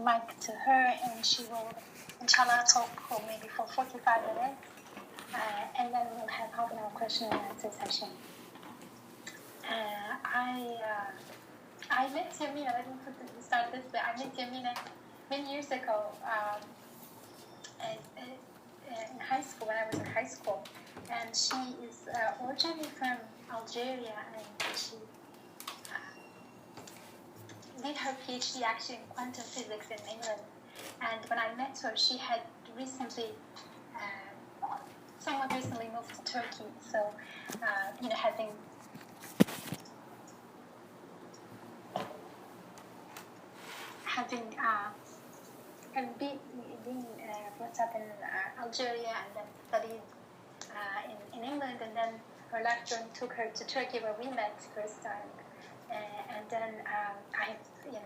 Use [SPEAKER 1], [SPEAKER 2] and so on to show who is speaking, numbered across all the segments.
[SPEAKER 1] mic to her, and she will, inshallah, talk for maybe for 45 minutes, and then we'll have half an hour question and answer session. I met Yamina, let me start this way. I met Yamina many years ago in high school, when I was in high school. And she is originally from Algeria, and she did her PhD actually in quantum physics in England. And when I met her, she had recently, somewhat recently moved to Turkey. So, having been brought up in Algeria and then studied in England, and then her life journey took her to Turkey, where we met first time. And then I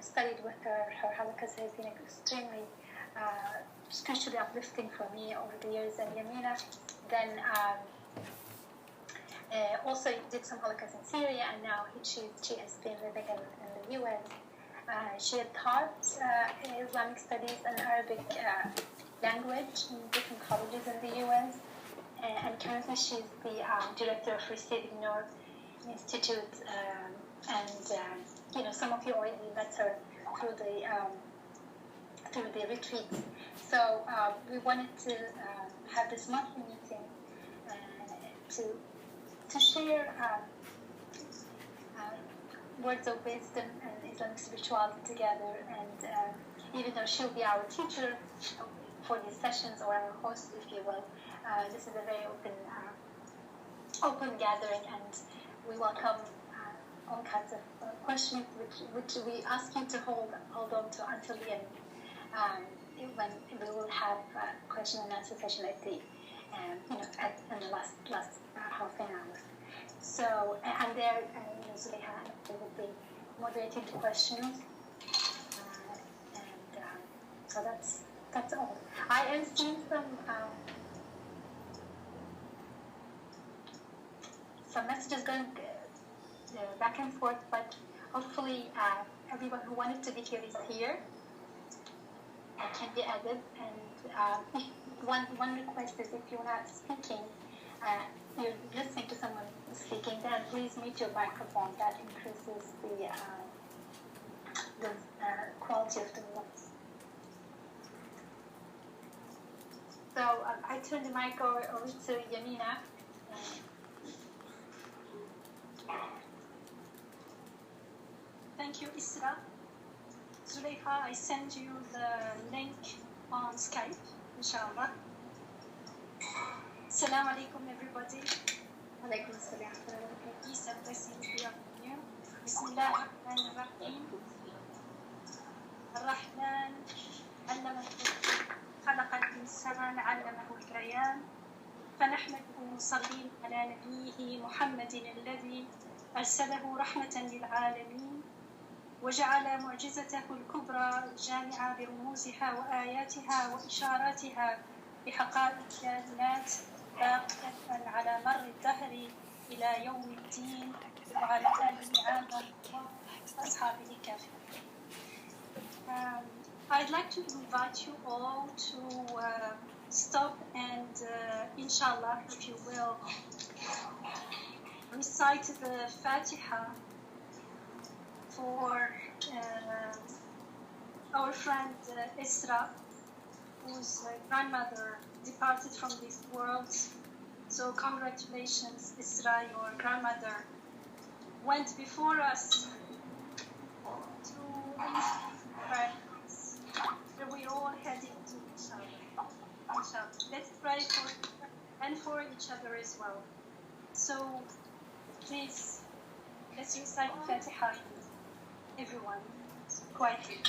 [SPEAKER 1] studied with her. Her halakas has been extremely spiritually uplifting for me over the years. And Yamina then also did some halakas in Syria, and now she has been living in the US. She had taught Islamic studies and Arabic language in different colleges in the US. And currently she's the director of Receiving Nur Institute, and some of you already met her through the retreats. So we wanted to have this monthly meeting to share words of wisdom and Islamic spirituality together. And even though she'll be our teacher for these sessions, or our host, if you will, this is a very open gathering, and we welcome all kinds of questions which we ask you to hold on to until the end, when we will have a question and answer session at the in the last half an hour. So, and there, Zuleha will be moderating the questions, and so that's all. I am seeing some messages going back and forth, but hopefully everyone who wanted to be here is here and can be added. And one request is, if you're not speaking, you're listening to someone speaking, then please mute your microphone. That increases the quality of the voice. So I turn the mic over to Yamina.
[SPEAKER 2] Thank you, Isra. Zuleha, I send you the link on Skype, inshallah. Assalamu alaikum, everybody.
[SPEAKER 1] Alaikum assalam.
[SPEAKER 2] Peace and blessings be upon you. Bismillah ar-Rahman ar-Rahim. Ar-Rahman علم القرآن خلق الإنسان علمه البيان فنحمده ونصلي على نبيه محمد الذي أرسله رحمة للعالمين وجعل معجزته الكبرى الجامعة برموزها وآياتها وإشاراتها بحقائق كائنات باقية على مر الدهر إلى يوم الدين وعلى آله عامة وأصحابه كافة. I'd like to invite you all to stop and, inshallah, if you will, recite the Fatiha for our friend Isra, whose grandmother departed from this world. So congratulations, Isra, your grandmother went before us to practice where we all heading to inshallah. Let's pray for her and for each other as well. So please, let's recite Fatiha, everyone, quietly.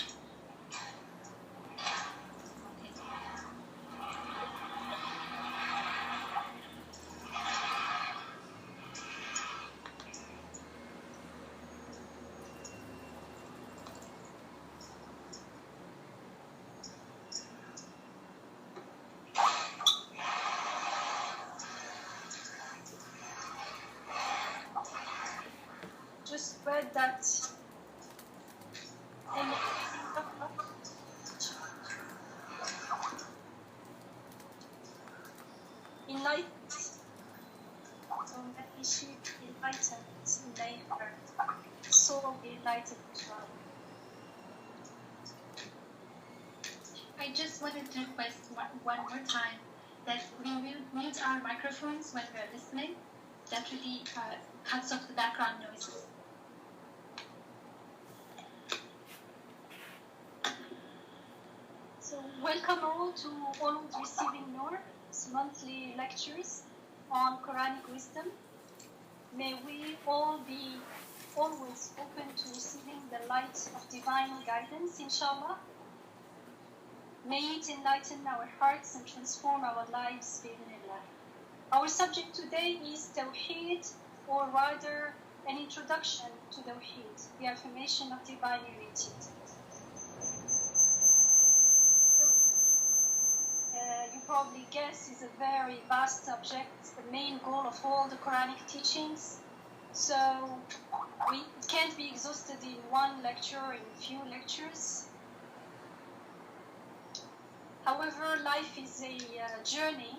[SPEAKER 2] Just spread that energy excited as well.
[SPEAKER 1] I just wanted to request one more time that we will mute our microphones when we're listening. That really cuts off the background noises.
[SPEAKER 2] So welcome all to Always Receiving Nur, monthly lectures on Quranic wisdom. May we all be always open to receiving the light of divine guidance, inshallah. May it enlighten our hearts and transform our lives, bi'idhnillah. Our subject today is Tawheed, or rather an introduction to Tawheed, the affirmation of divine unity. You probably guess is a very vast subject, the main goal of all the Quranic teachings. So it can't be exhausted in one lecture, in a few lectures. However, life is a journey,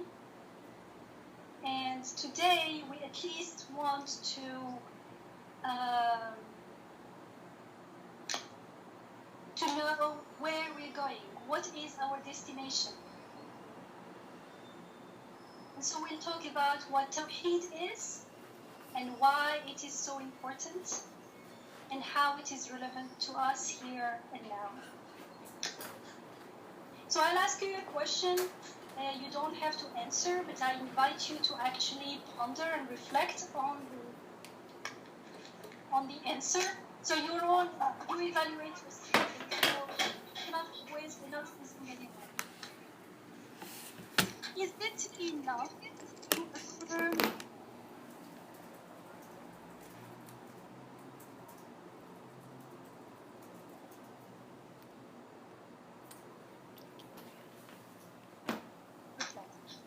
[SPEAKER 2] and today we at least want to know where we're going, what is our destination. And so we'll talk about what Tawheed is and why it is so important and how it is relevant to us here and now. So I'll ask you a question. You don't have to answer, but I invite you to actually ponder and reflect on the answer. So you evaluate yourself. We're not listening anymore. Is it enough to affirm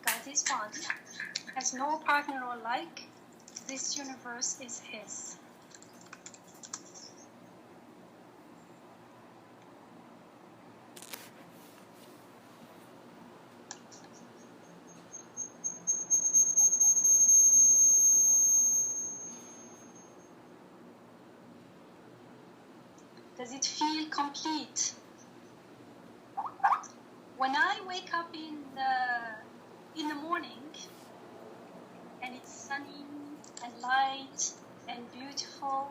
[SPEAKER 2] God is one, has no partner or like, this universe is His. Does it feel complete? When I wake up in the morning and it's sunny and light and beautiful,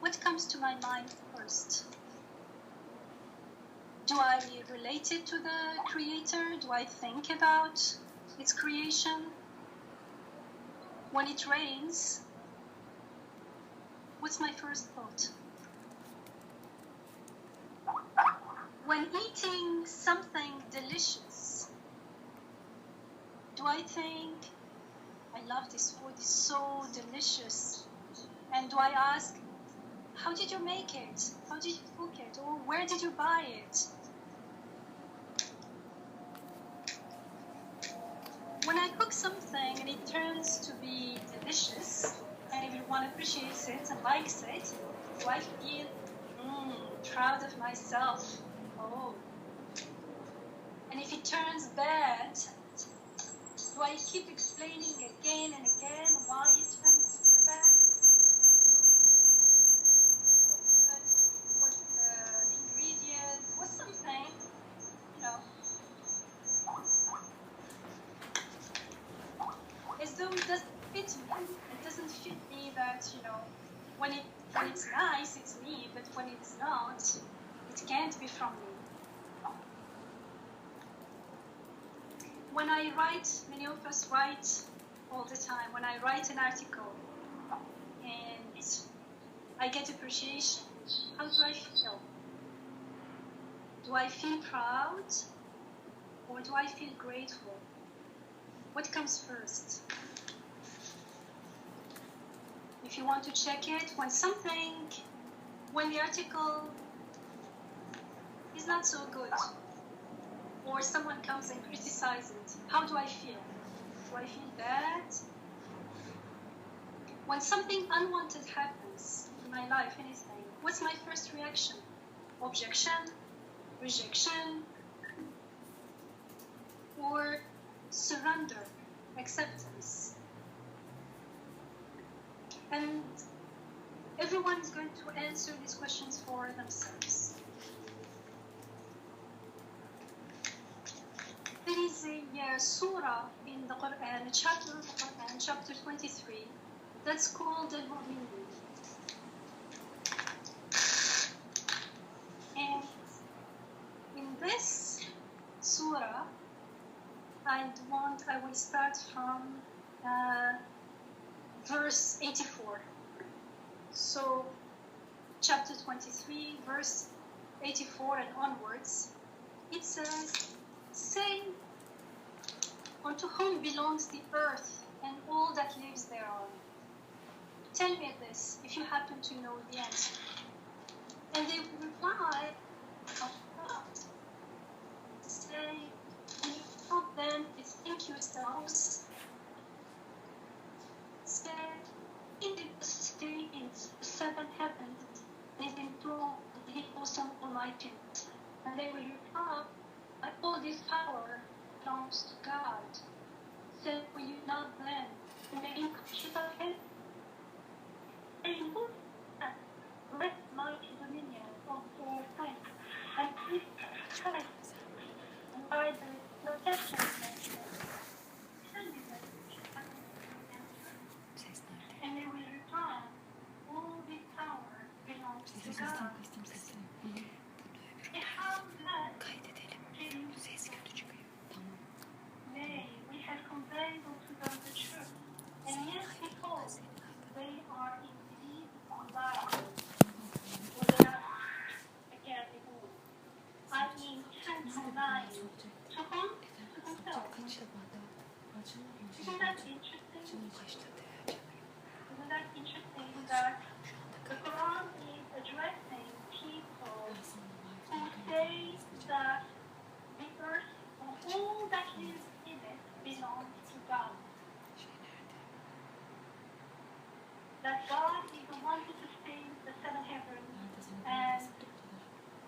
[SPEAKER 2] what comes to my mind first? Do I relate it to the Creator? Do I think about its creation? When it rains, what's my first thought? When eating something delicious, do I think, I love this food, it's so delicious? And do I ask, how did you make it? How did you cook it? Or where did you buy it? When I cook something and it turns to be delicious, and everyone appreciates it and likes it, do I feel proud of myself? Oh. And if it turns bad, do I keep explaining again and again why it turns bad? What the ingredient, what's something, as though it doesn't fit me. It doesn't fit me that, when it's nice, it's me, but when it's not, it can't be from me. When I write, many of us write all the time. When I write an article and I get appreciation, how do I feel? Do I feel proud or do I feel grateful? What comes first? If you want to check it, when the article is not so good, or someone comes and criticizes it, how do I feel? Do I feel bad? When something unwanted happens in my life, anything, what's my first reaction? Objection? Rejection? Or surrender? Acceptance? And everyone is going to answer these questions for themselves. There is a surah in the Quran, a chapter of the Quran, chapter 23, that's called Al-Mu'minun. And in this surah, I will start from verse 84. So, chapter 23, verse 84 and onwards, it says, "Say, unto whom belongs the earth and all that lives thereon? Tell me this, if you happen to know the answer." And they reply, "Allah." Say, "When you count them, bethink yourselves." Say, "In the sustains the seven heavens, is enthroned the awesome Almighty." And they will reply, "All this power belongs to God." Say, "Will you not then remain conscious of Him? And who has great mighty dominion of all things, and His strength, and by the protection of nature? Tell me that you have an answer." And they will reply, "All this power belongs to God." How glad Nay, we have conveyed unto them the truth, and yet behold, they are indeed unliable. Or they are again behold. I intend to lie to whom? To themselves. Isn't that interesting? Isn't that interesting that the Quran is addressing people who say that the earth and all that is in it belongs to God? That God is the one who sustains the seven heavens and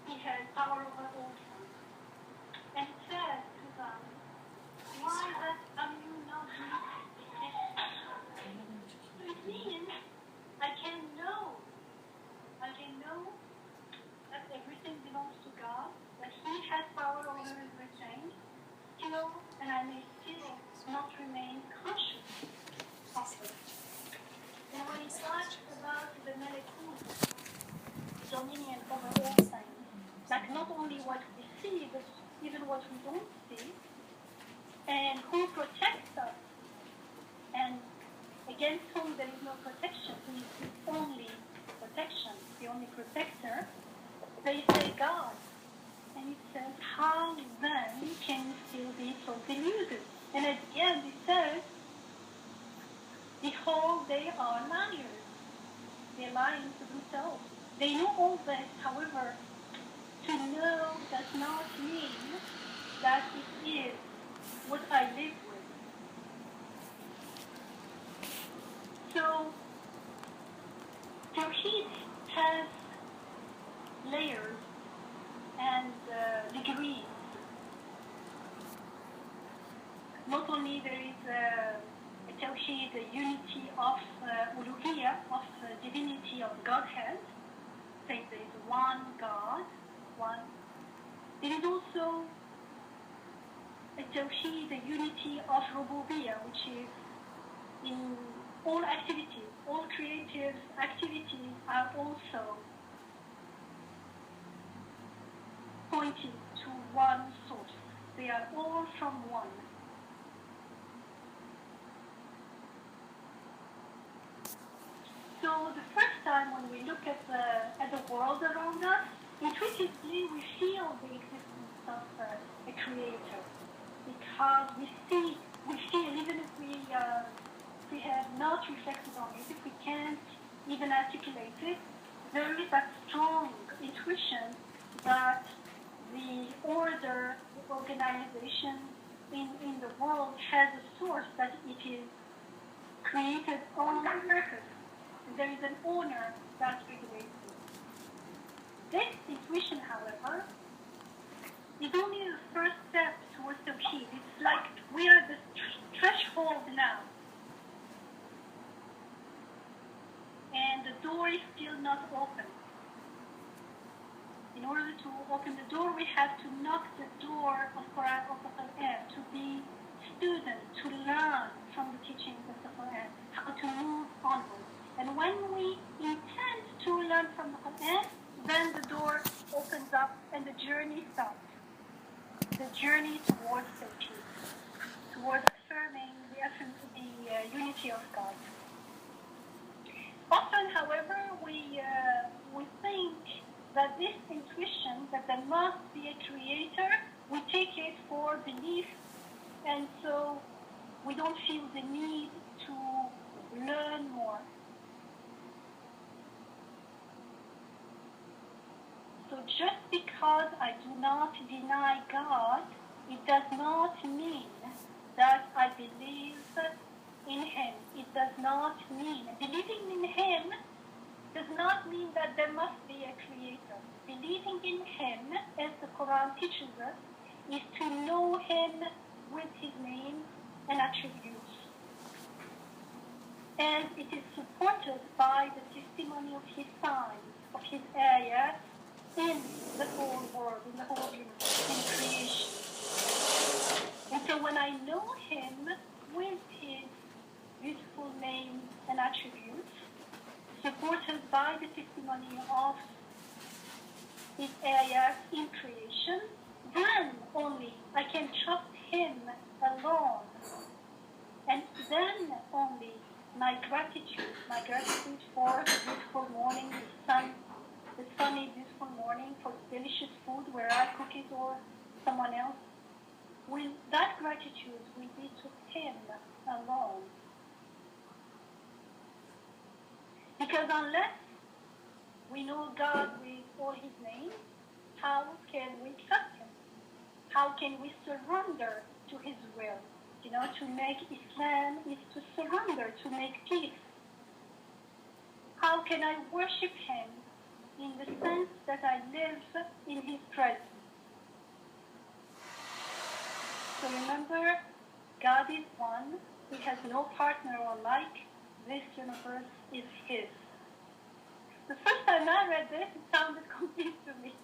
[SPEAKER 2] He has power over all things. And it says to them, "Why then are you not listening?" So it means I can know that everything belongs to God, that He has power over everything, still, and I may still not remain conscious of it. And when it talks about the Malakut, dominion over all things, like not only what we see, but even what we don't see, and who protects us, and against whom there is no protection, who is the only protection, the only protector, they say God. And it says, how then can you still be so deluded? And at the end it says, behold, they are liars. They're lying to themselves. They know all this, however, to know does not mean that it is what I live with. So, Tawheed has layers and degrees. Not only there is a Tawheed, a unity of uluhiyah, of divinity of Godhead, saying there is one God, one. There is also a Tawheed, a unity of rububiyyah, which is in all activities, all creative activities are also pointing to one source. They are all from one. So the first time when we look at the world around us, intuitively we feel the existence of a creator, because we feel, even if we have not reflected on it, if we can't even articulate it, there is that strong intuition that the order, the organization in the world has a source, that it is created on purpose. There is an owner that regulates it. This intuition, however, is only the first step towards Tawheed. It's like we are at the threshold now. And the door is still not open. In order to open the door, we have to knock the door of Quran, of the Quran, to be students, to learn from the teachings of the Quran, how to move onward. And when we intend to learn from the Quran, then the door opens up and the journey starts. The journey towards Tawheed, towards affirming the unity of God. Often, however, we think that this intuition, that there must be a creator, we take it for belief, and so we don't feel the need to learn more. So just because I do not deny God, it does not mean that I believe in Him. It does not mean, believing in Him does not mean that there must be a creator. Believing in Him, as the Quran teaches us, is to know Him with His name and attributes. And it is supported by the testimony of His signs, of His ayat, in the whole world, in the whole universe, in creation. And so when I know Him with His beautiful name and attributes, supported by the testimony of His ayat in creation, then only I can trust Him alone. And then only my gratitude for the beautiful morning, the sunny, beautiful morning, for the delicious food, where I cook it or someone else, that gratitude will be to Him alone. Because unless we know God with all His names, how can we trust Him? How can we surrender to His will? To make Islam is to surrender, to make peace. How can I worship Him in the sense that I live in His presence? So remember, God is one. He has no partner or like. This universe is His. The first time I read this, it sounded complete to me.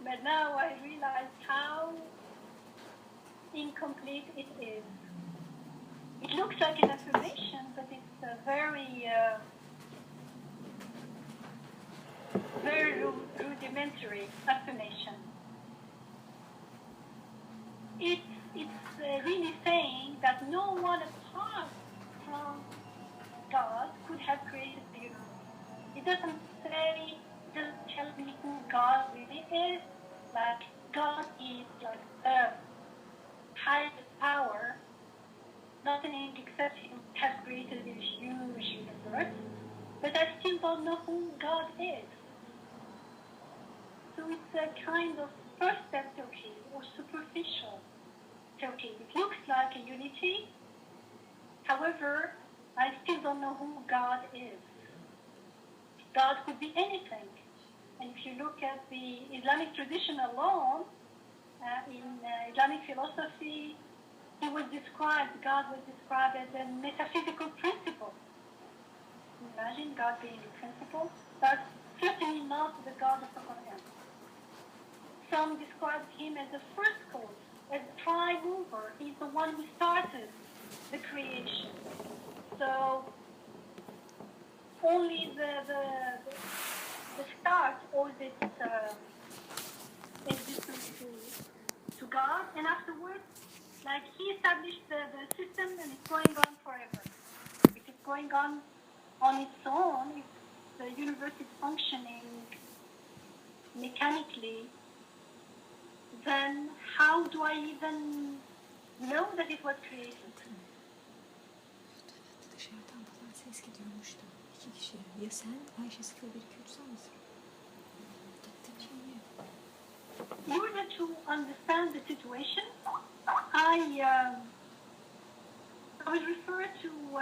[SPEAKER 2] But now I realize how incomplete it is. It looks like an affirmation, but it's a very rudimentary affirmation. It's really saying that no one apart from God could have created the universe. It doesn't tell me who God really is. Like God is like the highest power. Nothing except Him has created this huge universe. But I still don't know who God is. So it's a kind of first step tawhid or superficial tawhid. It looks like a unity. However, I still don't know who God is. God could be anything. And if you look at the Islamic tradition alone, in Islamic philosophy, God was described as a metaphysical principle. Imagine God being a principle. That's certainly not the God of the Quran. Some described Him as the first cause, as the prime mover. He's the one who started the creation. So only the start owes its existence to God, and afterwards, like He established the system, and it's going on forever. If it's going on its own, if the universe is functioning mechanically, then how do I even know that it was created?
[SPEAKER 3] Dışarıdan falan ses gidiyormuş da. 2 kişi. Ya sen, Ayşe Sıkı 1-2-3 sen misin?
[SPEAKER 2] In order to understand the situation, I would refer to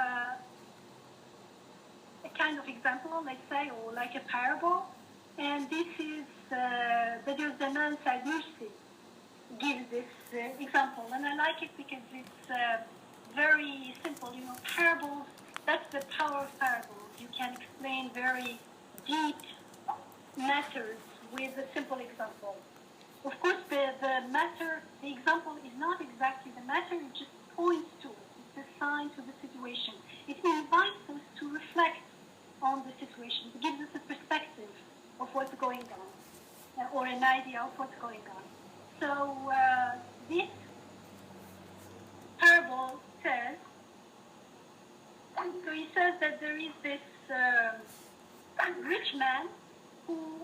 [SPEAKER 2] a kind of example, let's say, or like a parable. And this is the man Said Nursi gives this example, and I like it because it's very simple. Parables, that's the power of parables.
[SPEAKER 4] You can explain very deep matters with a simple example. Of course, the example is not exactly the matter, it just points to it. It's a sign to the situation. It invites us to reflect on the situation. It gives us a perspective of what's going on, or an idea of what's going on. So this parable says, so he says that there is this rich man who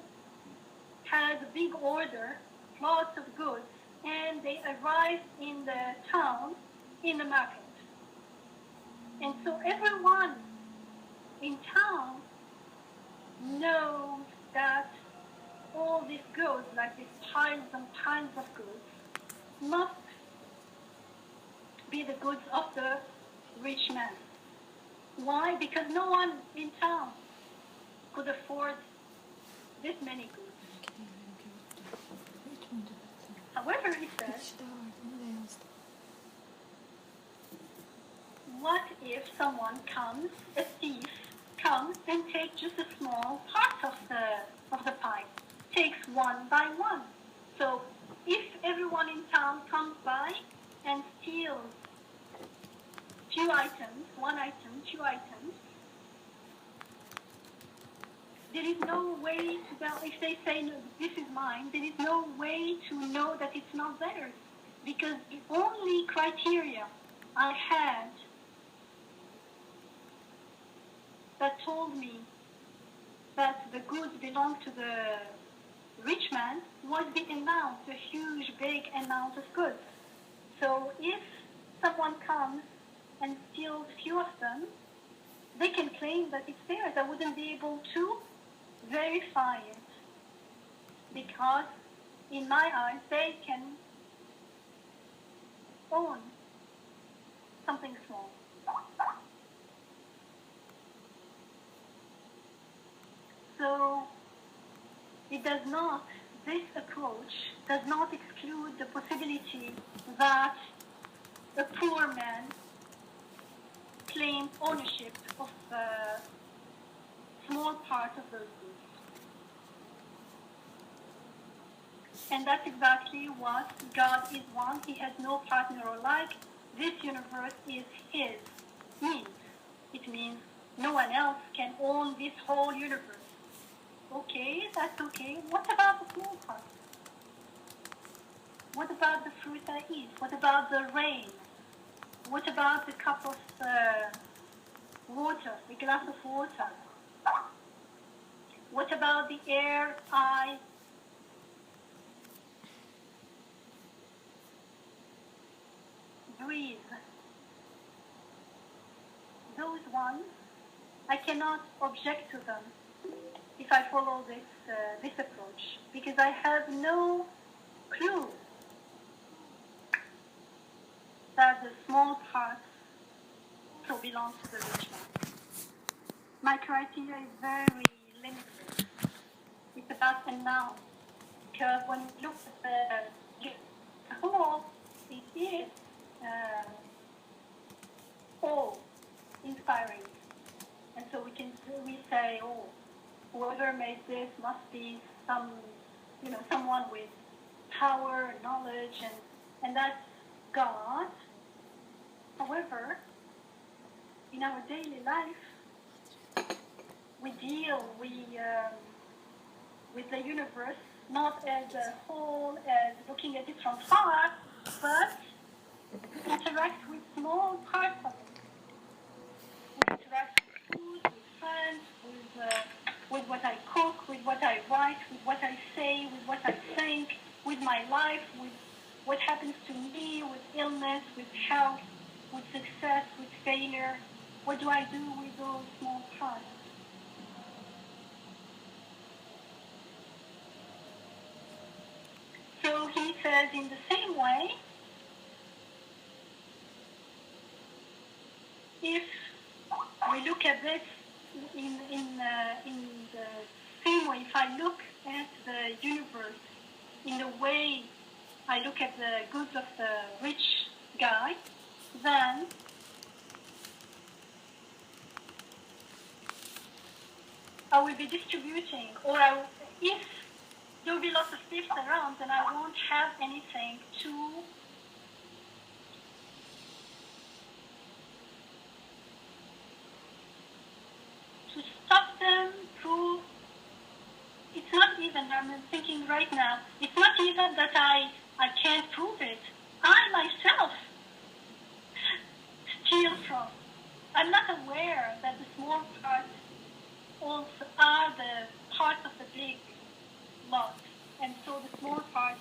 [SPEAKER 4] has a big order, lots of goods, and they arrive in the town, in the market. And so everyone in town knows that all these goods, like these piles and piles of goods, must be the goods of the rich man. Why? Because no one in town could afford this many goods. However, he says, what if someone comes, a thief comes and takes just a small part of the pie, takes one by one. So if everyone in town comes by and steals few items, one item, two items, there is no way to tell. If they say, no, this is mine, there is no way to know that it's not theirs. Because the only criteria I had that told me that the goods belong to the rich man was the amount, the huge, big amount of goods. So if someone comes and steals few of them, they can claim that it's theirs. I wouldn't be able to verify it because in my eyes they can own something small. So it does not, this approach does not exclude the possibility that a poor man claims ownership of a small part of those goods. And that's exactly what God is one. He has no partner or like. This universe is his. It means no one else can own this whole universe. Okay, that's okay. What about the small part? What about the fruit I eat? What about the rain? What about the cup of water, the glass of water? What about the air I breathe? Those ones, I cannot object to them if I follow this approach, because I have no clue that the small parts still belong to the rich man. My criteria is very limited. It's about a noun, because when we look at the whole, it is all inspiring. And so we say, oh, whoever made this must be someone with power and knowledge, and that's God. However, in our daily life, we deal with the universe not as a whole, as looking at it from far, but we interact with small parts of it. We interact with food, with friends, with what I cook, with what I write, with what I say, with what I think, with my life, with what happens to me, with illness, with health, with success, with failure. What do I do with those small parts? So he says, in the same way, if we look at this in the same way, if I look at the universe in the way I look at the goods of the rich guy, then I will be distributing, or if there will be lots of thieves around, then I won't have anything to stop them through. It's not even, I'm thinking right now, it's not even that I can't prove it. I myself steal from. I'm not aware that the small parts also are the part of the big lot. And so the small part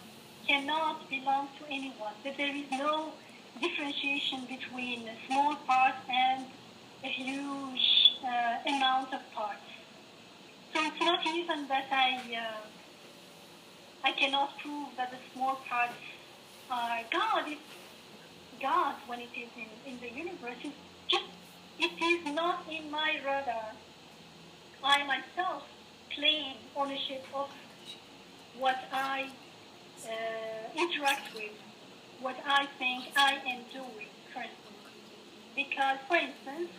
[SPEAKER 4] cannot belong to anyone. That there is no differentiation between a small part and a huge amount of parts. So it's not even that I cannot prove that the small parts are God. It's God when it is in the universe. It's just, it is not in my radar. I myself claim ownership of what I interact with, what I think I am doing currently. Because, for instance,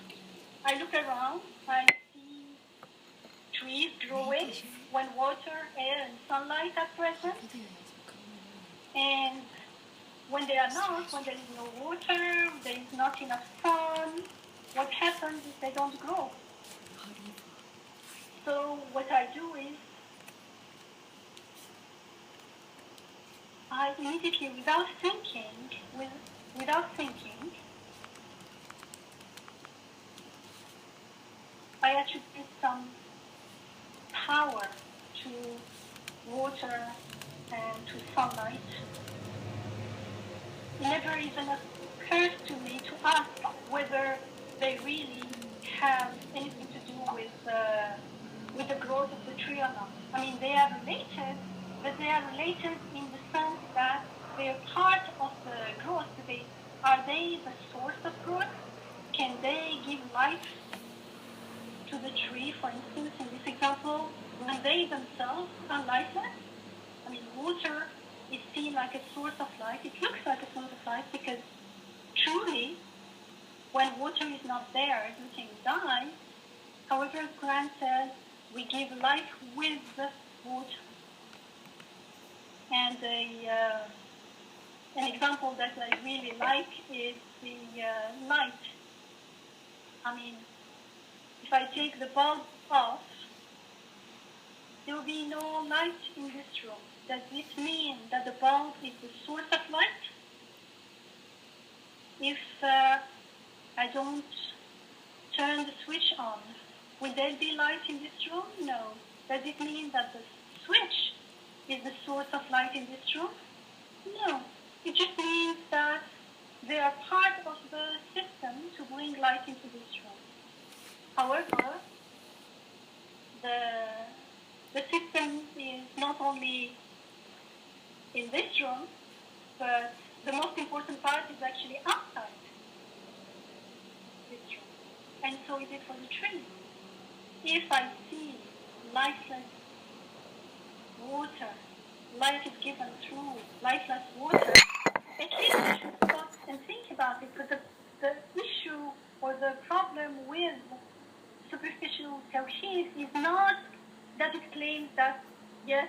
[SPEAKER 4] I look around, I see trees growing when water, air, and sunlight are present. And when they are not, when there is no water, there is not enough sun, what happens is they don't grow. So what I do is, I immediately, without thinking, I attribute some power to water and to sunlight. It never even occurs to me to ask whether they really have anything to do with the growth of the tree or not. I mean, they are related, but they are related in the sense that they are part of the growth. Are they the source of growth? Can they give life to the tree, for instance, in this example, when they themselves are lifeless? I mean, water is seen like a source of life. It looks like a source of life because truly, when water is not there, everything dies. However, Quran says we give life with the water. And an example that I really like is the light. I mean, if I take the bulb off, there will be no light in this room. Does this mean that the bulb is the source of light? If I don't turn the switch on, will there be light in this room? No. Does it mean that the switch is the source of light in this room? No. It just means that they are part of the system to bring light into this room. However, the system is not only in this room, but the most important part is actually outside this room. And so is it for the tree. If I see lifeless water, light is given through lifeless water, at least I should stop and think about it. But the issue or the problem with superficial tawhid is not that it claims that yes,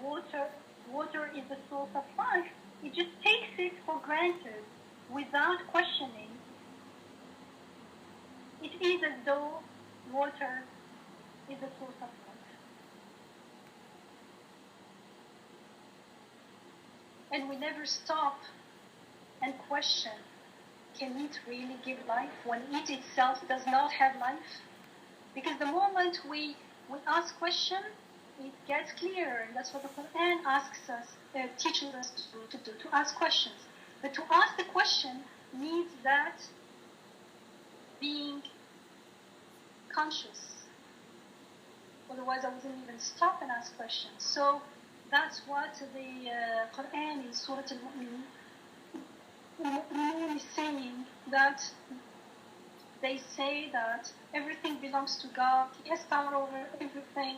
[SPEAKER 4] water is the source of life. It just takes it for granted without questioning. It is as though water is the source of life. And we never stop and question, can it really give life when it itself does not have life? Because the moment we ask questions, it gets clearer. And that's what the Quran asks us, teaches us to do, to ask questions. But to ask the question needs that being conscious. Otherwise, I wouldn't even stop and ask questions. So that's what the Quran in Surah Al-Mu'minun is saying, that they say that everything belongs to God. He has power over everything.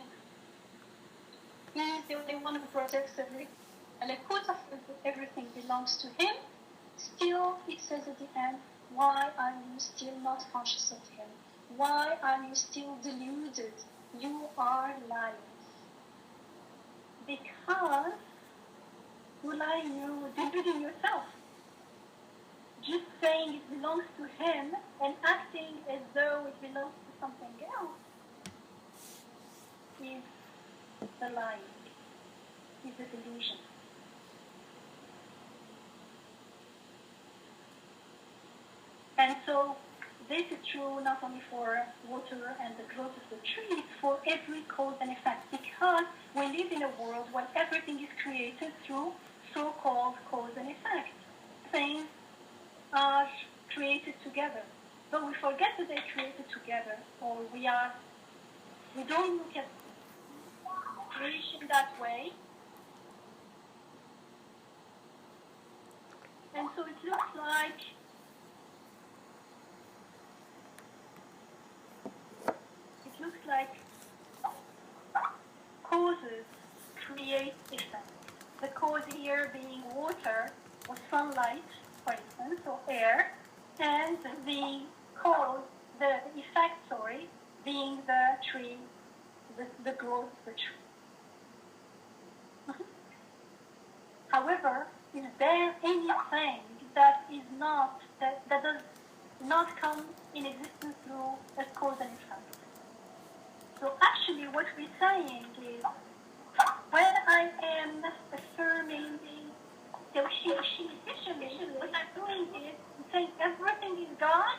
[SPEAKER 4] He is the only one who protects everything. And a quote of everything belongs to Him. Still, it says at the end, why are you still not conscious of Him? Why are you still deluded you are lying. Because you lie, you deluding yourself. Just saying it belongs to him and acting as though it belongs to something else is the lying, is the delusion. And so this is true not only for water and the growth of the trees, for every cause and effect, because we live in a world where everything is created through so-called cause and effect. Things are created together. But we forget that they're created together, or we don't look at creation that way. And so it looks like causes create effects. The cause here being water or sunlight, for instance, or air, and the cause, the effect, being the tree, the growth of the tree. However, is there anything that does not come in existence through a cause and effect? So actually what we're saying is, when I am affirming the Tawheed, what I'm doing is saying everything is God,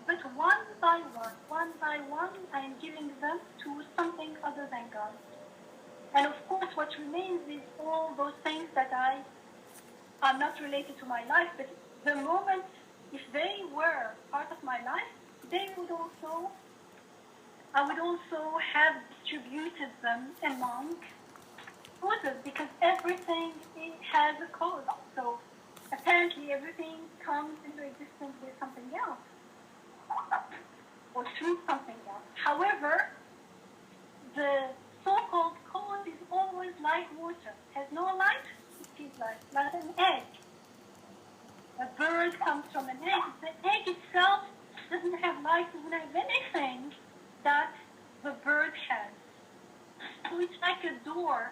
[SPEAKER 4] but one by one, I am giving them to something other than God. And of course, what remains is all those things that are not related to my life, but the moment, if they were part of my life, I would also have distributed them among causes, because everything has a cause. So apparently everything comes into existence with something else, or through something else. However, the so-called cause is always like water. Has no light, it is like an egg. A bird comes from an egg. The egg itself doesn't have light, doesn't have anything that the bird has. So it's like a door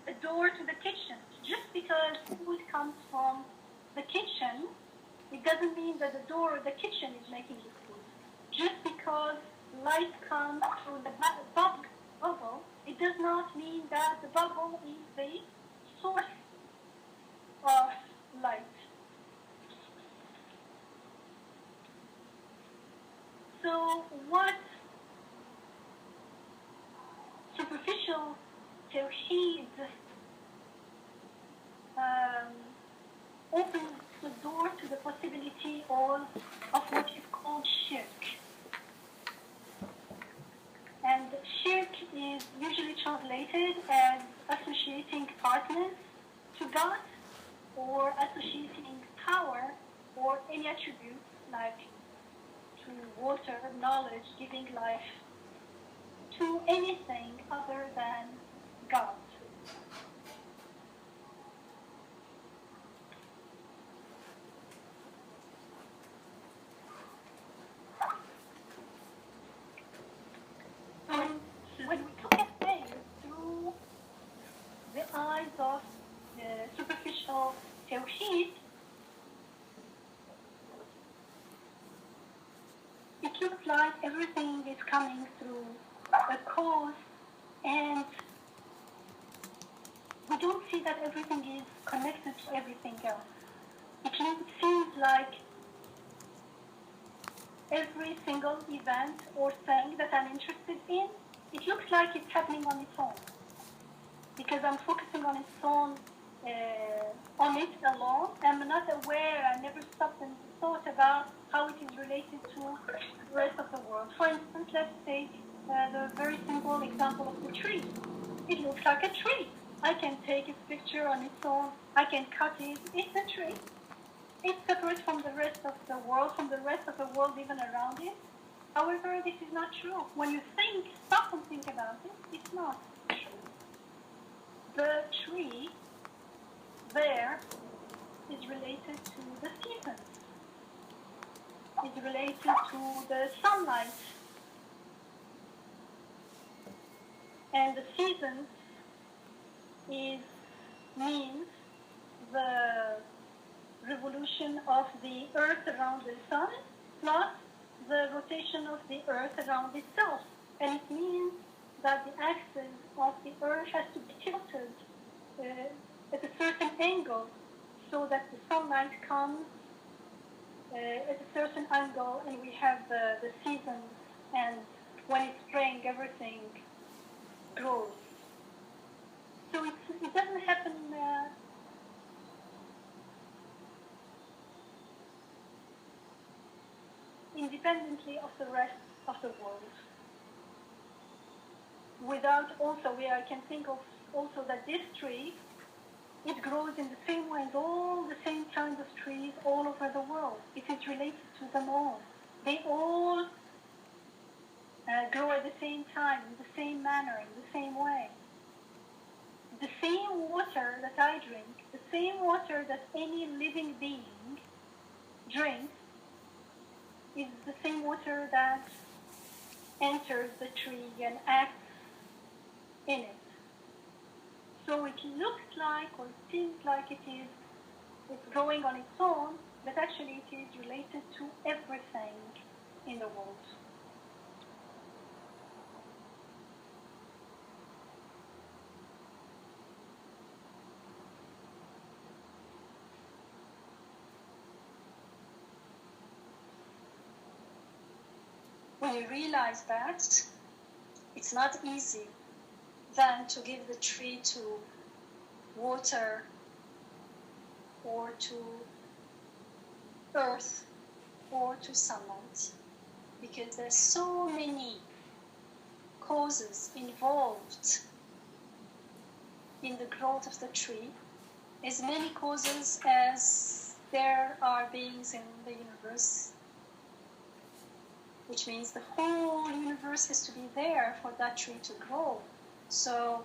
[SPEAKER 4] to the kitchen. Just because food comes from the kitchen, it doesn't mean that the kitchen is making the food. Just because light comes through the bubble, it does not mean that the bubble is the source of light. So what superficial Tawheed opens the door to the possibility of what is called shirk. And shirk is usually translated as associating partners to God, or associating power or any attribute, like to water, knowledge, giving life, to anything other than God. When we look at things through the eyes of the superficial Tawheed, it looks like everything is coming through a cause, and we don't see that everything is connected to everything else. It seems like every single event or thing that I'm interested in, it looks like it's happening on its own. Because I'm focusing on its own, on it alone. I'm not aware, I never stopped and thought about how it is related to the rest of the world. For instance, let's take the very simple example of the tree. It looks like a tree. I can take its picture on its own, I can cut it, it's a tree. It's separate from the rest of the world, even around it. However, this is not true. When you stop and think about it, it's not true. The tree there is related to the seasons. It's related to the sunlight. And the seasons means the revolution of the earth around the sun plus the rotation of the earth around itself. And it means that the axis of the earth has to be tilted at a certain angle so that the sunlight comes at a certain angle, and we have the seasons, and when it's spring, everything grows. So it doesn't happen independently of the rest of the world. Without also, I can think of also that this tree, it grows in the same way as all the same kinds of trees all over the world. It is related to them all. They all grow at the same time, in the same manner, in the same way. The same water that I drink, the same water that any living being drinks, is the same water that enters the tree and acts in it. So it looks like, or it seems like it's growing on its own, but actually it is related to everything in the world.
[SPEAKER 2] When you realize that, it's not easy then to give the tree to water or to earth or to sunlight, because there's so many causes involved in the growth of the tree, as many causes as there are beings in the universe, which means the whole universe has to be there for that tree to grow. So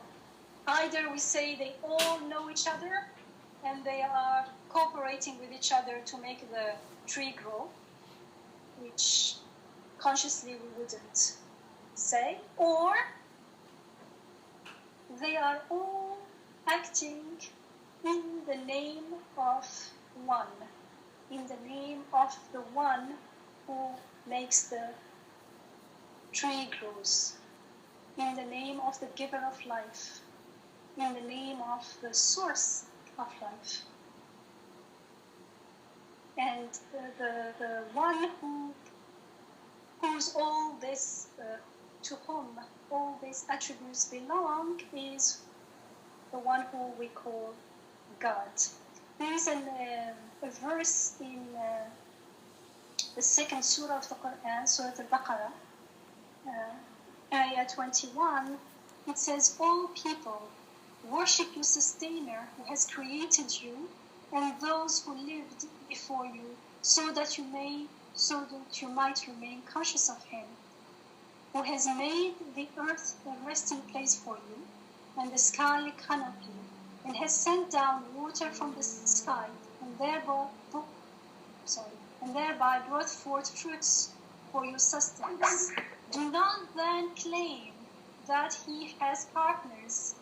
[SPEAKER 2] either we say they all know each other and they are cooperating with each other to make the tree grow, which consciously we wouldn't say, or they are all acting in the name of one, in the name of the one who makes the tree grows, in the name of the giver of life, in the name of the source of life. And the one whose all this, to whom all these attributes belong, is the one who we call God. There is a verse in the second surah of the Quran, Surah Al-Baqarah, ayah 21, it says, "All people, worship your sustainer who has created you and those who lived before you, so that you might remain conscious of him, who has made the earth a resting place for you and the sky a canopy, and has sent down water from the sky and thereby brought forth fruits for your sustenance. Do not then claim that he has partners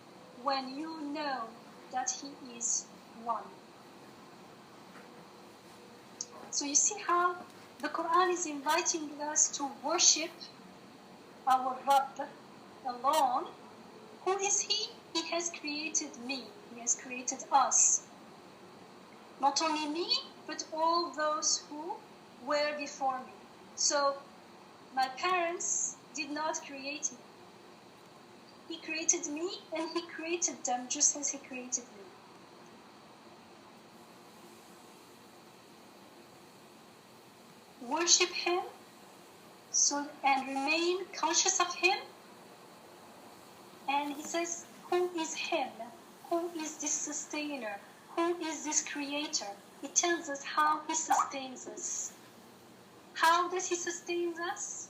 [SPEAKER 2] when you know that he is one." So you see how the Quran is inviting us to worship our Rabb alone. Who is he? He has created me. He has created us. Not only me, but all those who were before me. So my parents did not create me. He created me and he created them just as he created me. Worship him and remain conscious of him. And he says, who is him? Who is this sustainer? Who is this creator? He tells us how he sustains us. How does he sustain us?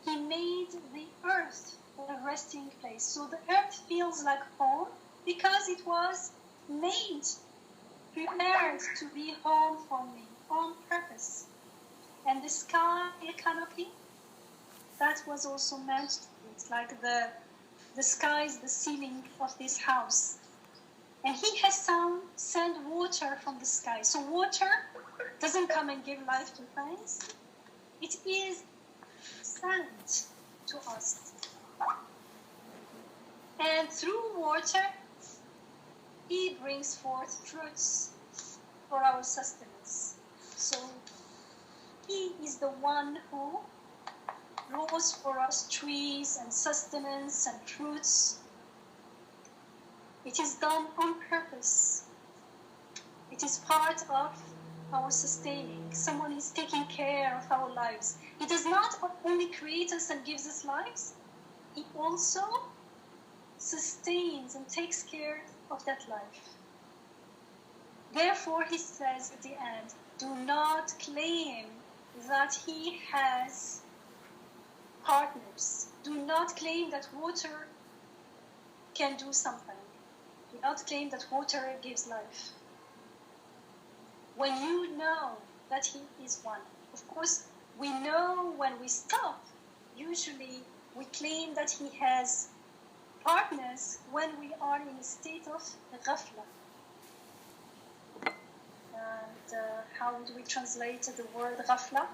[SPEAKER 2] He made the earth a resting place. So the earth feels like home because it was made, prepared to be home for me on purpose. And the sky, a canopy, that was also meant to be. It's like the the sky is the ceiling of this house. And he has sent water from the sky. So water doesn't come and give life to things. It is sent to us. And through water, he brings forth fruits for our sustenance. So he is the one who grows for us trees and sustenance and fruits. It is done on purpose. It is part of our sustaining. Someone is taking care of our lives. He does not only create us and gives us lives, he also sustains and takes care of that life. Therefore, he says at the end, do not claim that he has partners. Do not claim that water can do something. Do not claim that water gives life. When you know that he is one, of course, we know when we stop, usually we claim that he has partners when we are in a state of ghafla. And how do we translate the word ghafla?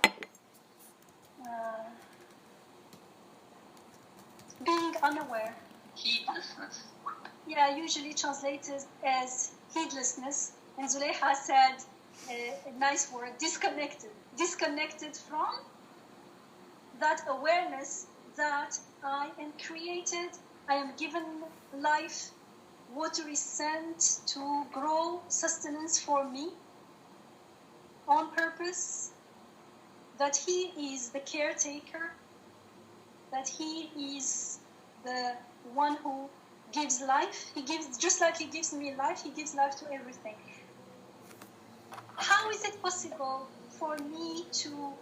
[SPEAKER 2] Being unaware.
[SPEAKER 5] Heedlessness.
[SPEAKER 2] Yeah, usually translated as heedlessness. And Zuleyha said a nice word, disconnected. Disconnected from that awareness that I am created, I am given life, water is sent to grow sustenance for me on purpose, that he is the caretaker, that he is the one who gives life. He gives, just like he gives me life, he gives life to everything. How is it possible for me to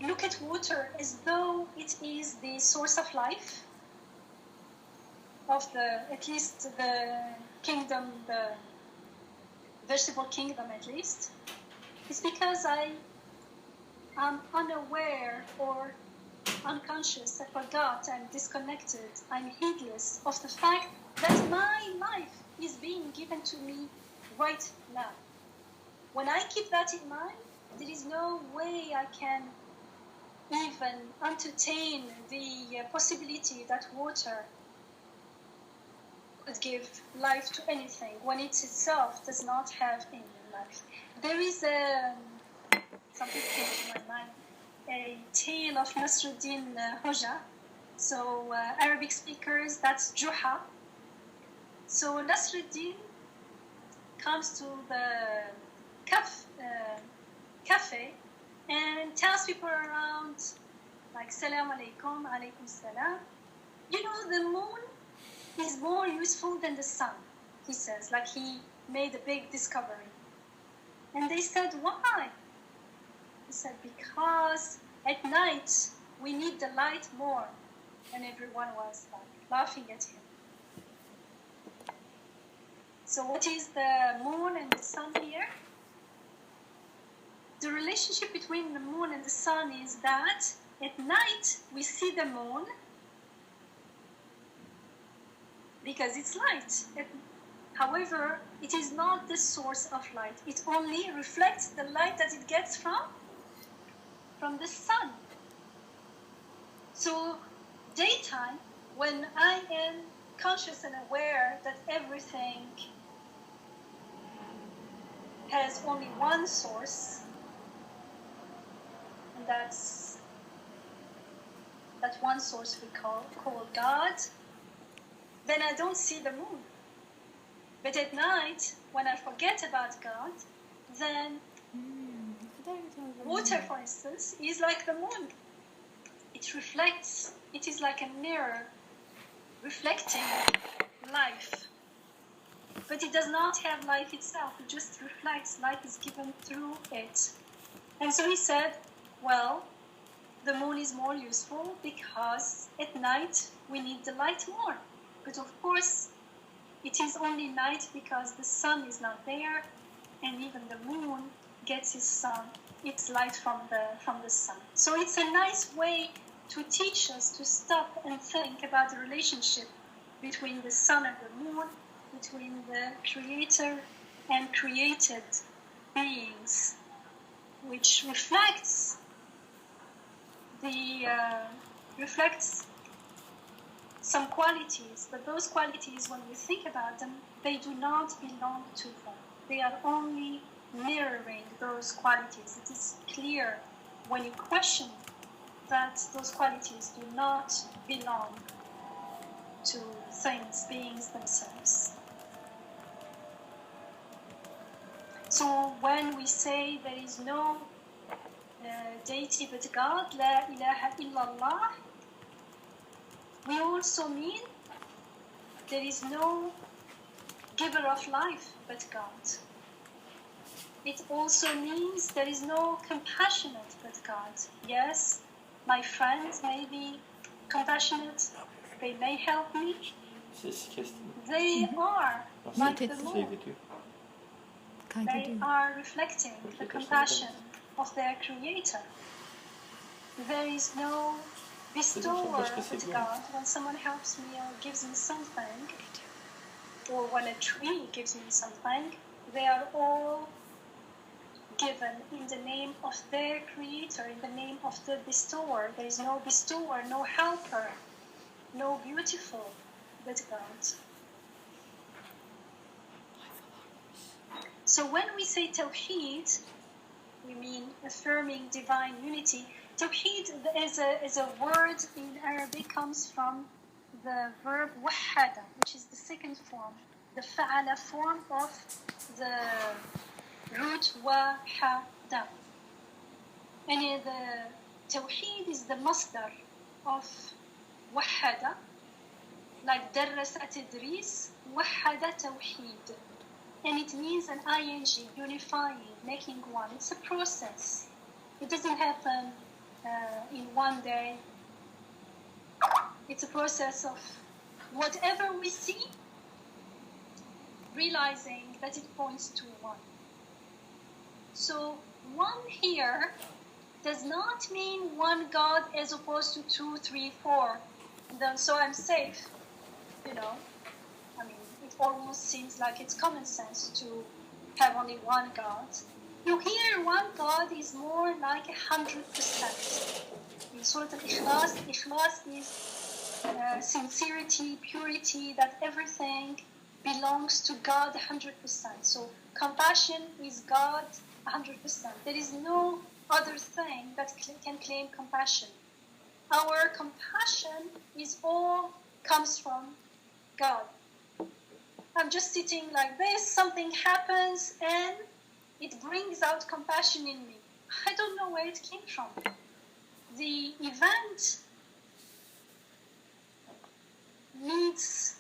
[SPEAKER 2] look at water as though it is the source of life, of at least the kingdom, the vegetable kingdom at least? It's because I am unaware or unconscious, I forgot, I'm disconnected, I'm heedless of the fact that my life is being given to me right now. When I keep that in mind, there is no way I can even entertain the possibility that water could give life to anything when it itself does not have any life. There is something came to my mind, a tale of Nasruddin Hoja. So Arabic speakers, that's Juha. So Nasruddin comes to the cafe and tells people around, like, Salam alaikum, alaikum salam. You know, the moon is more useful than the sun, he says, like he made a big discovery. And they said, why? He said, because at night we need the light more. And everyone was like laughing at him. So what is the moon and the sun here? The relationship between the moon and the sun is that at night we see the moon because it's light. However, it is not the source of light. It only reflects the light that it gets from the sun. So daytime, when I am conscious and aware that everything has only one source, and that's that one source we call God, then I don't see the moon. But at night, when I forget about God, then water, for instance, is like the moon. It reflects, it is like a mirror reflecting life. But it does not have life itself, it just reflects, life is given through it. And so he said, well, the moon is more useful because at night we need the light more. But of course, it is only night because the sun is not there, and even the moon gets its light from the sun. So it's a nice way to teach us to stop and think about the relationship between the sun and the moon, between the creator and created beings, which reflects some qualities, but those qualities, when we think about them, they do not belong to them. They are only mirroring those qualities. It is clear when you question that those qualities do not belong to things, beings themselves. So when we say there is no deity but God, La ilaha illallah, we also mean there is no giver of life but God. It also means there is no compassionate but God. Yes, my friends may be compassionate, they may help me. They are like the Lord. They are reflecting the compassion of their creator. There is no bestower but God. When someone helps me or gives me something, or when a tree gives me something, they are all given in the name of their creator, in the name of the bestower. There is no bestower, no helper, no beautiful but God. So when we say Tawheed, we mean affirming divine unity. Tawheed is a word in Arabic, comes from the verb wahada, which is the second form, the fa'ala form of the root wahada. And the Tawheed is the masdar of wahada, like درس تدريس وحد توحيد. And it means an ing, unifying, making one. It's a process. It doesn't happen in one day. It's a process of whatever we see, realizing that it points to one. So one here does not mean one God as opposed to 2, 3, 4. Then so I'm safe, you know. I mean, it almost seems like it's common sense to have only one God. You hear one God is more like 100%. In Surah Al-Ikhlas, Ikhlas is sincerity, purity, that everything belongs to God 100%. So compassion is God 100%. There is no other thing that can claim compassion. Our compassion comes from God. I'm just sitting like this, something happens, and it brings out compassion in me. I don't know where it came from. The event needs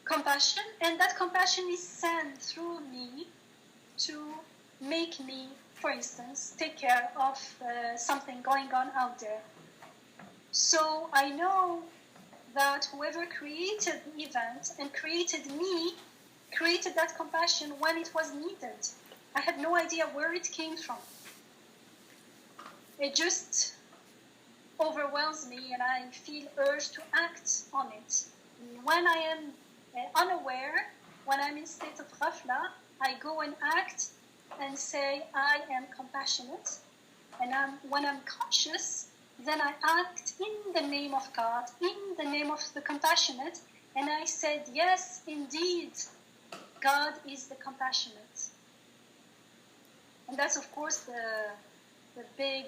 [SPEAKER 2] compassion, and that compassion is sent through me to make me, for instance, take care of something going on out there. So I know that whoever created the event and created me, created that compassion when it was needed. I had no idea where it came from. It just overwhelms me and I feel urged to act on it. When I am unaware, when I'm in state of ghafla, I go and act and say, I am compassionate. And when I'm conscious, then I act in the name of God, in the name of the compassionate, and I said, yes, indeed, God is the compassionate. And that's, of course, the big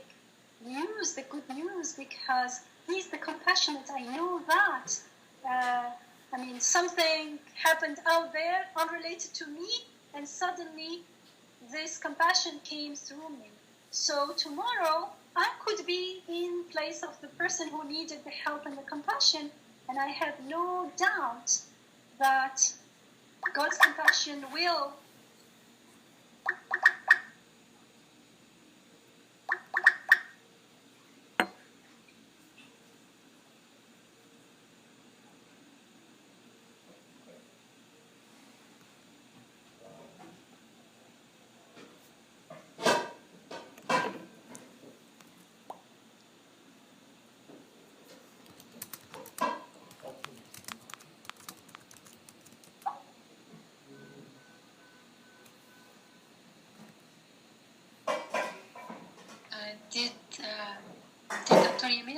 [SPEAKER 2] news, the good news, because He's the compassionate. I know that. Something happened out there unrelated to me, and suddenly this compassion came through me. So tomorrow, I could be in place of the person who needed the help and the compassion, and I have no doubt that God's compassion will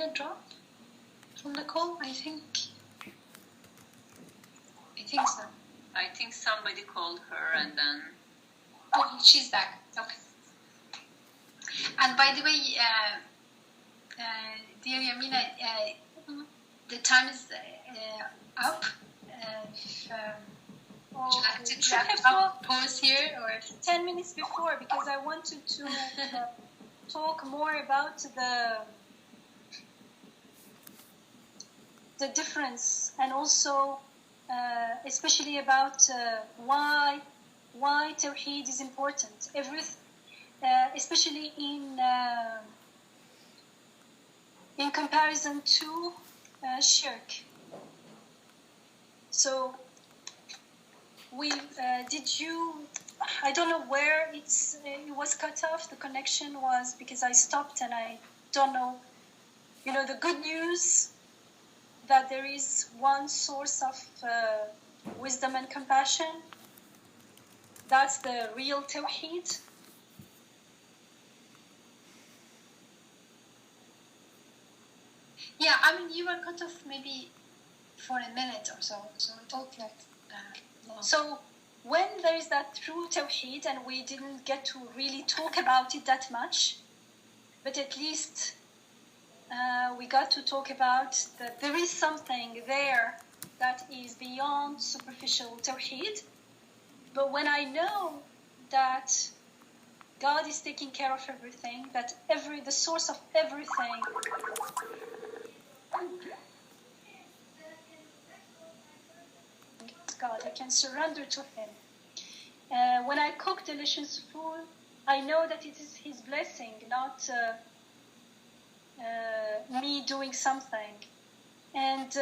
[SPEAKER 1] Yamina drop from the call? I think so.
[SPEAKER 5] I think somebody called her and then...
[SPEAKER 1] Oh, she's back. Okay. And by the way, dear Yamina, the time is up. Would you like to pause here or
[SPEAKER 2] 10 minutes before, because I wanted to talk more about the difference, and also especially about why Tawheed is important. Especially in comparison to shirk. So I don't know where it was cut off. The connection was, because I stopped and I don't know. The good news that there is one source of wisdom and compassion. That's the real Tawheed.
[SPEAKER 1] Yeah, I mean, you were cut off maybe for a minute or so it talked like long.
[SPEAKER 2] So when there is that true Tawheed, and we didn't get to really talk about it that much, but at least we got to talk about that there is something there that is beyond superficial Tawheed. But when I know that God is taking care of everything, that the source of everything God, I can surrender to Him. When I cook delicious food, I know that it is His blessing, not me doing something. And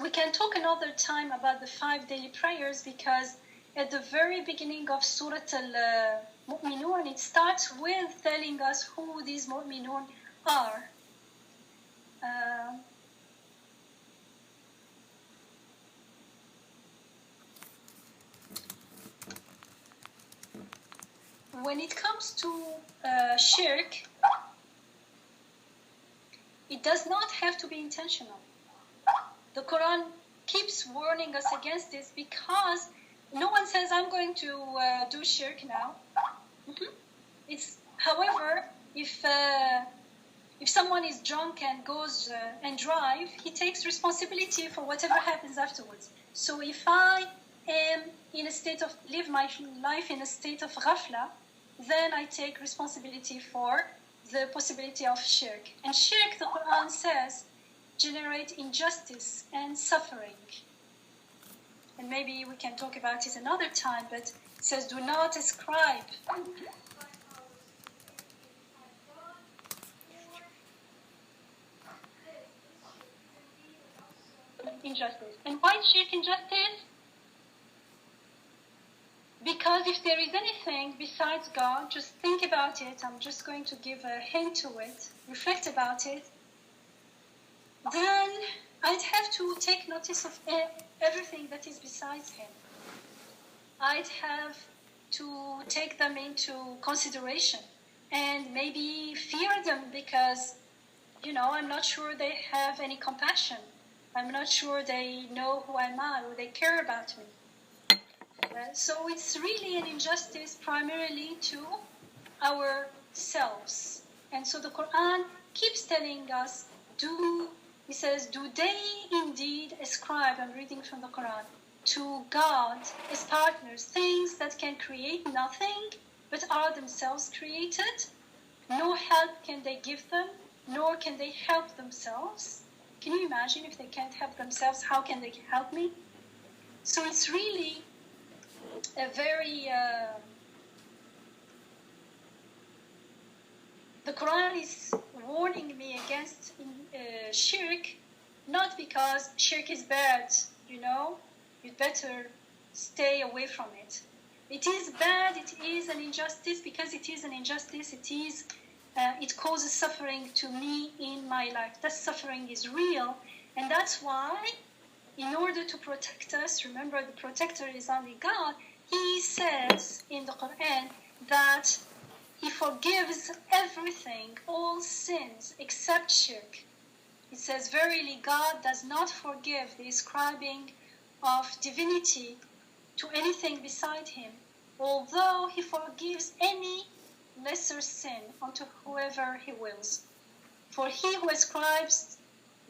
[SPEAKER 2] we can talk another time about the 5 daily prayers, because at the very beginning of Surah Al-Mu'minun, it starts with telling us who these Mu'minun are. When it comes to shirk, it does not have to be intentional. The Quran keeps warning us against this, because no one says, I'm going to do shirk now. However, if someone is drunk and goes and drive, he takes responsibility for whatever happens afterwards. So if I am live my life in a state of ghafla, then I take responsibility for the possibility of shirk. And shirk, the Quran says, generate injustice and suffering. And maybe we can talk about it another time, but it says, do not ascribe injustice. And why shirk injustice? Because if there is anything besides God, just think about it. I'm just going to give a hint to it. Reflect about it. Then I'd have to take notice of everything that is besides Him. I'd have to take them into consideration and maybe fear them, because, I'm not sure they have any compassion. I'm not sure they know who am I, or they care about me. So it's really an injustice primarily to ourselves. And so the Quran keeps telling us, He says, do they indeed ascribe, I'm reading from the Quran, to God as partners, things that can create nothing, but are themselves created? No help can they give them, nor can they help themselves. Can you imagine, if they can't help themselves, how can they help me? So it's really a very... the Quran is warning me against shirk, not because shirk is bad, you'd better stay away from it. It is bad, it is an injustice, because it is an injustice, it causes suffering to me in my life. That suffering is real, and that's why, in order to protect us, remember the protector is only God, He says in the Quran that
[SPEAKER 4] He forgives everything, all sins, except shirk. It says, verily God does not forgive the ascribing of divinity to anything beside him, although he forgives any lesser sin unto whoever he wills. For he who ascribes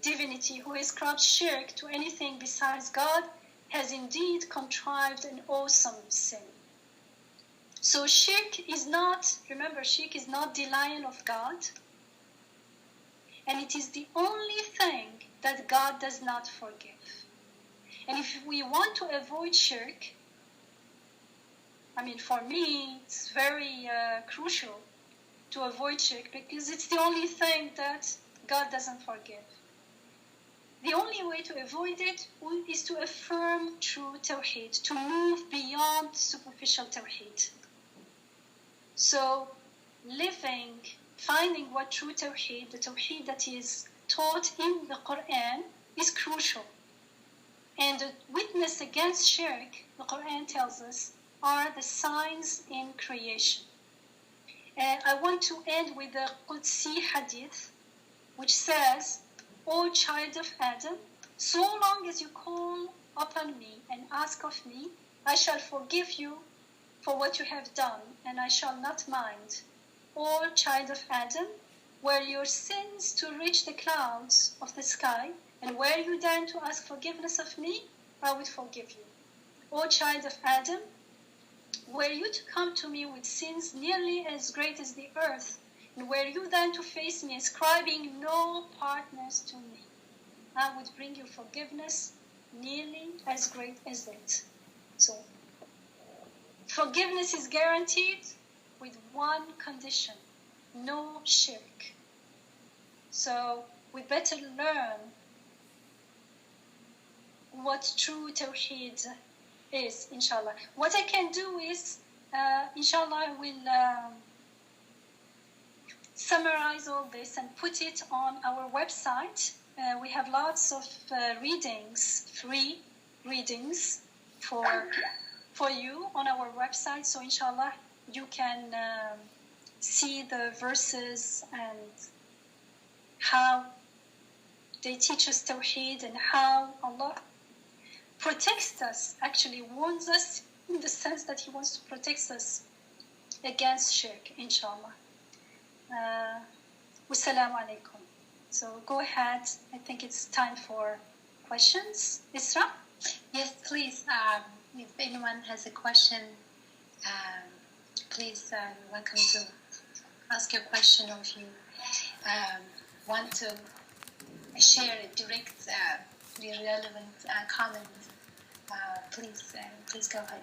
[SPEAKER 4] divinity, who ascribes shirk to anything besides God, has indeed contrived an awesome sin. So shirk is not, remember, shirk is not the lion of God, and it is the only thing that God does not forgive. And if we want to avoid shirk, I mean, for me, it's very crucial to avoid shirk because it's the only thing that God doesn't forgive. The only way to avoid it is to affirm true tawhid, to move beyond superficial tawhid. So, finding what true tawhid, the tawhid that is taught in the Quran, is crucial. And the witness against shirk, the Quran tells us, are the signs in creation. I want to end with the Qudsi hadith, which says, O child of Adam, so long as you call upon me and ask of me, I shall forgive you for what you have done, and I shall not mind. O child of Adam, were your sins to reach the clouds of the sky, and were you then to ask forgiveness of me, I would forgive you. O child of Adam, were you to come to me with sins nearly as great as the earth, and were you then to face me ascribing no partners to me, I would bring you forgiveness nearly as great as it. So, forgiveness is guaranteed with one condition, no shirk. So, we better learn what true tawhid is, inshallah. What I can do is, inshallah, I will summarize all this and put it on our website. We have lots of readings, free readings for you on our website. So inshallah, you can see the verses and how they teach us tawheed and how Allah protects us, actually warns us in the sense that he wants to protect us against shirk, inshallah. Wassalamu alaikum. So go ahead. I think it's time for questions. Isra?
[SPEAKER 1] Yes, please. If anyone has a question, please, welcome to ask your question, or if you want to share a direct, relevant comment, please go ahead.